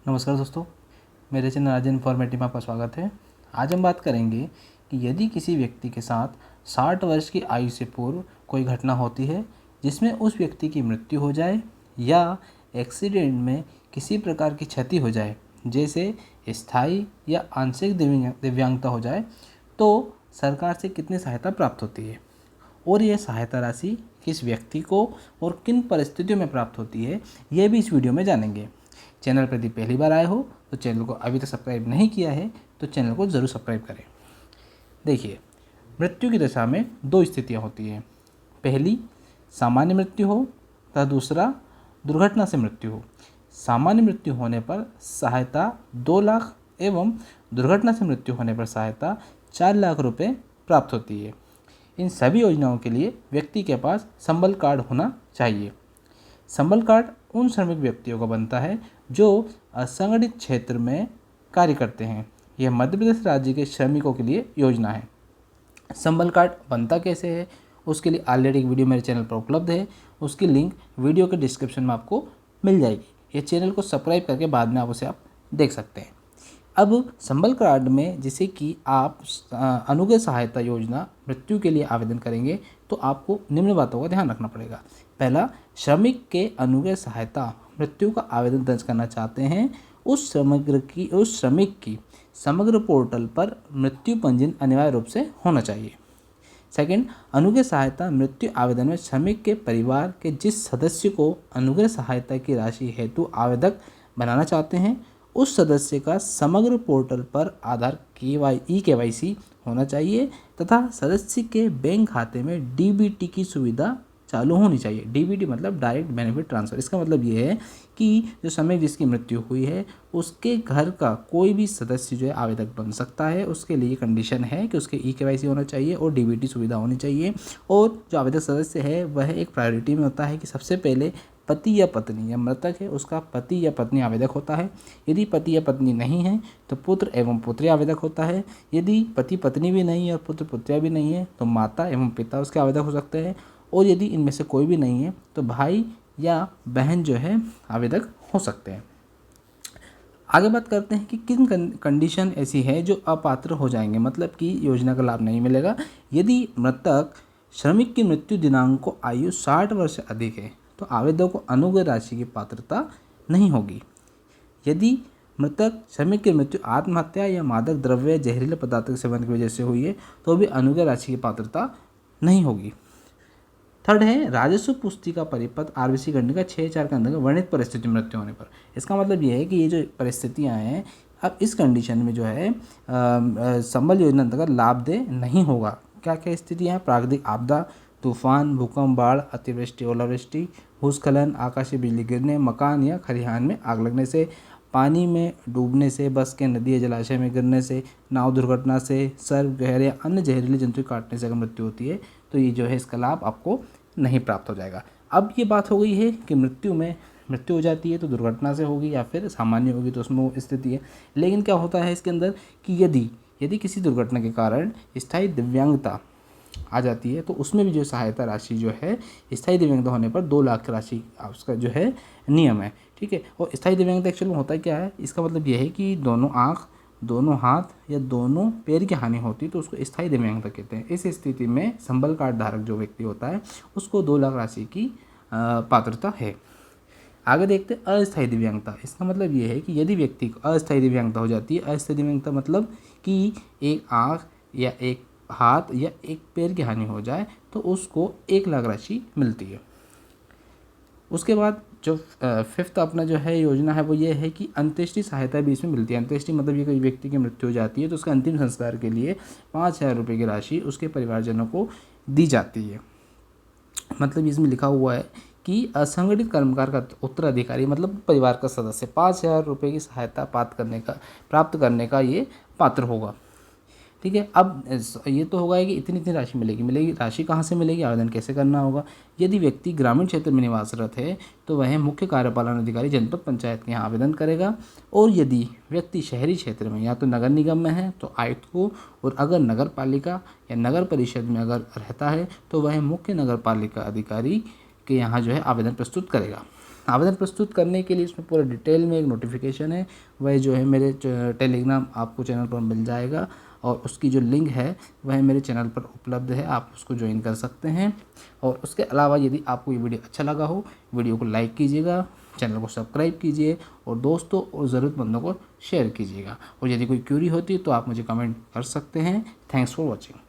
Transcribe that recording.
नमस्कार दोस्तों, मेरे चैनल आज इन्फॉर्मेटिव में आपका स्वागत है। आज हम बात करेंगे कि यदि किसी व्यक्ति के साथ 60 वर्ष की आयु से पूर्व कोई घटना होती है जिसमें उस व्यक्ति की मृत्यु हो जाए या एक्सीडेंट में किसी प्रकार की क्षति हो जाए, जैसे स्थायी या आंशिक दिव्यांगता हो जाए, तो सरकार से कितनी सहायता प्राप्त होती है और यह सहायता राशि किस व्यक्ति को और किन परिस्थितियों में प्राप्त होती है, ये भी इस वीडियो में जानेंगे। चैनल पर यदि पहली बार आए हो तो चैनल को अभी तक सब्सक्राइब नहीं किया है तो चैनल को ज़रूर सब्सक्राइब करें। देखिए, मृत्यु की दशा में दो स्थितियां होती हैं। पहली, सामान्य मृत्यु हो तथा दूसरा दुर्घटना से मृत्यु हो। सामान्य मृत्यु होने पर सहायता 2 लाख एवं दुर्घटना से मृत्यु होने पर सहायता 4 लाख रुपये प्राप्त होती है। इन सभी योजनाओं के लिए व्यक्ति के पास संबल कार्ड होना चाहिए। संबल कार्ड उन श्रमिक व्यक्तियों का बनता है जो असंगठित क्षेत्र में कार्य करते हैं। यह मध्य प्रदेश राज्य के श्रमिकों के लिए योजना है। संबल कार्ड बनता कैसे है, उसके लिए ऑलरेडी एक वीडियो मेरे चैनल पर उपलब्ध है। उसकी लिंक वीडियो के डिस्क्रिप्शन में आपको मिल जाएगी। ये चैनल को सब्सक्राइब करके बाद में आप देख सकते हैं। अब संबल कार्ड में जैसे कि आप अनुग्रह सहायता योजना मृत्यु के लिए आवेदन करेंगे तो आपको निम्न बातों का ध्यान रखना पड़ेगा। पहला, श्रमिक के अनुग्रह सहायता मृत्यु का आवेदन दर्ज करना चाहते हैं, उस श्रमिक की समग्र पोर्टल पर मृत्यु पंजीयन अनिवार्य रूप से होना चाहिए। सेकंड, अनुग्रह सहायता मृत्यु आवेदन में श्रमिक के परिवार के जिस सदस्य को अनुग्रह सहायता की राशि हेतु आवेदक बनाना चाहते हैं, उस सदस्य का समग्र पोर्टल पर आधार KYC होना चाहिए तथा सदस्य के बैंक खाते में DBT की सुविधा चालू होनी चाहिए। DBT मतलब डायरेक्ट बेनिफिट ट्रांसफ़र। इसका मतलब ये है कि जो समय जिसकी मृत्यु हुई है उसके घर का कोई भी सदस्य जो है आवेदक बन सकता है। उसके लिए कंडीशन है कि उसके KYC होना चाहिए और DBT सुविधा होनी चाहिए। और जो आवेदक सदस्य है वह एक प्रायोरिटी में होता है कि सबसे पहले पति या पत्नी या मृतक है उसका पति या पत्नी आवेदक होता है। यदि पति या पत्नी नहीं है तो पुत्र एवं पुत्री आवेदक होता है। यदि पति पत्नी भी नहीं है और पुत्र पुत्रिया भी नहीं है तो माता एवं पिता उसके आवेदक हो सकते हैं। और यदि इनमें से कोई भी नहीं है तो भाई या बहन जो है आवेदक हो सकते हैं। आगे बात करते हैं कि किन कंडीशन ऐसी है जो अपात्र हो जाएंगे, मतलब कि योजना का लाभ नहीं मिलेगा। यदि मृतक श्रमिक की मृत्यु दिनांक को आयु 60 वर्ष से अधिक है तो आवेदक को अनुग्रह राशि की पात्रता नहीं होगी। यदि मृतक श्रमिक की मृत्यु आत्महत्या या मादक द्रव्य जहरीले पदार्थों के सेवन की वजह से हुई है तो भी अनुग्रह राशि की पात्रता नहीं होगी। थर्ड है, राजस्व पुस्तिका परिपत्र RBC गणना का 6.4 के अंतर्गत वर्णित परिस्थिति में मृत्यु होने पर। इसका मतलब ये है कि ये जो परिस्थितियां हैं अब इस कंडीशन में जो है संबल योजना अंतर्गत लाभदेय नहीं होगा। क्या क्या स्थितियाँ हैं? प्राकृतिक आपदा, तूफान, भूकंप, बाढ़, अतिवृष्टि, ओलावृष्टि, भूस्खलन, आकाशीय बिजली गिरने, मकान या खलिहान में आग लगने से, पानी में डूबने से, बस के नदी या जलाशय में गिरने से, नाव दुर्घटना से, सर्प, गहरे या अन्य जहरीले जंतु काटने से अगर मृत्यु होती है तो ये जो है इसका लाभ आपको नहीं प्राप्त हो जाएगा। अब ये बात हो गई है कि मृत्यु हो जाती है तो दुर्घटना से होगी या फिर सामान्य होगी तो उसमें वो स्थिति है। लेकिन क्या होता है इसके अंदर कि यदि किसी दुर्घटना के कारण स्थायी दिव्यांगता आ जाती है तो उसमें भी जो सहायता राशि जो है स्थायी दिव्यांगता होने पर 2 लाख की राशि उसका जो है नियम है। ठीक है। और स्थायी दिव्यांगता एक्चुअल में होता क्या है, इसका मतलब यह है कि दोनों आँख, दोनों हाथ या दोनों पैर की हानि होती है तो उसको स्थायी दिव्यांगता कहते हैं। इस स्थिति में संबल कार्ड धारक जो व्यक्ति होता है उसको 2 लाख राशि की पात्रता है। आगे देखते हैं अस्थायी दिव्यांगता। इसका मतलब ये है कि यदि व्यक्ति को अस्थायी दिव्यांगता हो जाती है, अस्थायी दिव्यांगता मतलब कि एक आँख या एक हाथ या एक पैर की हानि हो जाए तो उसको 1 लाख राशि मिलती है। उसके बाद जो फिफ्थ अपना जो है योजना है वो ये है कि अंत्येष्टि सहायता भी इसमें मिलती है। अंत्येष्टि मतलब ये कोई व्यक्ति की मृत्यु हो जाती है तो उसका अंतिम संस्कार के लिए 5,000 रुपये की राशि उसके परिवारजनों को दी जाती है। मतलब इसमें लिखा हुआ है कि असंगठित कर्मकार का उत्तराधिकारी मतलब परिवार का सदस्य 5,000 रुपये की सहायता प्राप्त करने का ये पात्र होगा। ठीक है। अब ये तो होगा कि इतनी इतनी राशि मिलेगी। राशि कहाँ से मिलेगी, आवेदन कैसे करना होगा? यदि व्यक्ति ग्रामीण क्षेत्र में निवासरत है तो वह मुख्य कार्यपालन अधिकारी जनपद पंचायत के यहाँ आवेदन करेगा। और यदि व्यक्ति शहरी क्षेत्र में या तो नगर निगम में है तो आयुक्त को, और अगर नगर पालिका या नगर परिषद में अगर रहता है तो वह मुख्य नगर पालिका अधिकारी के यहाँ जो है आवेदन प्रस्तुत करेगा। आवेदन प्रस्तुत करने के लिए इसमें पूरा डिटेल में एक नोटिफिकेशन है, वह जो है मेरे टेलीग्राम आपको चैनल पर मिल जाएगा और उसकी जो लिंक है वह मेरे चैनल पर उपलब्ध है, आप उसको ज्वाइन कर सकते हैं। और उसके अलावा यदि आपको ये वीडियो अच्छा लगा हो, वीडियो को लाइक कीजिएगा, चैनल को सब्सक्राइब कीजिए और दोस्तों और ज़रूरतमंदों को शेयर कीजिएगा। और यदि कोई क्यूरी होती है तो आप मुझे कमेंट कर सकते हैं। Thanks for watching.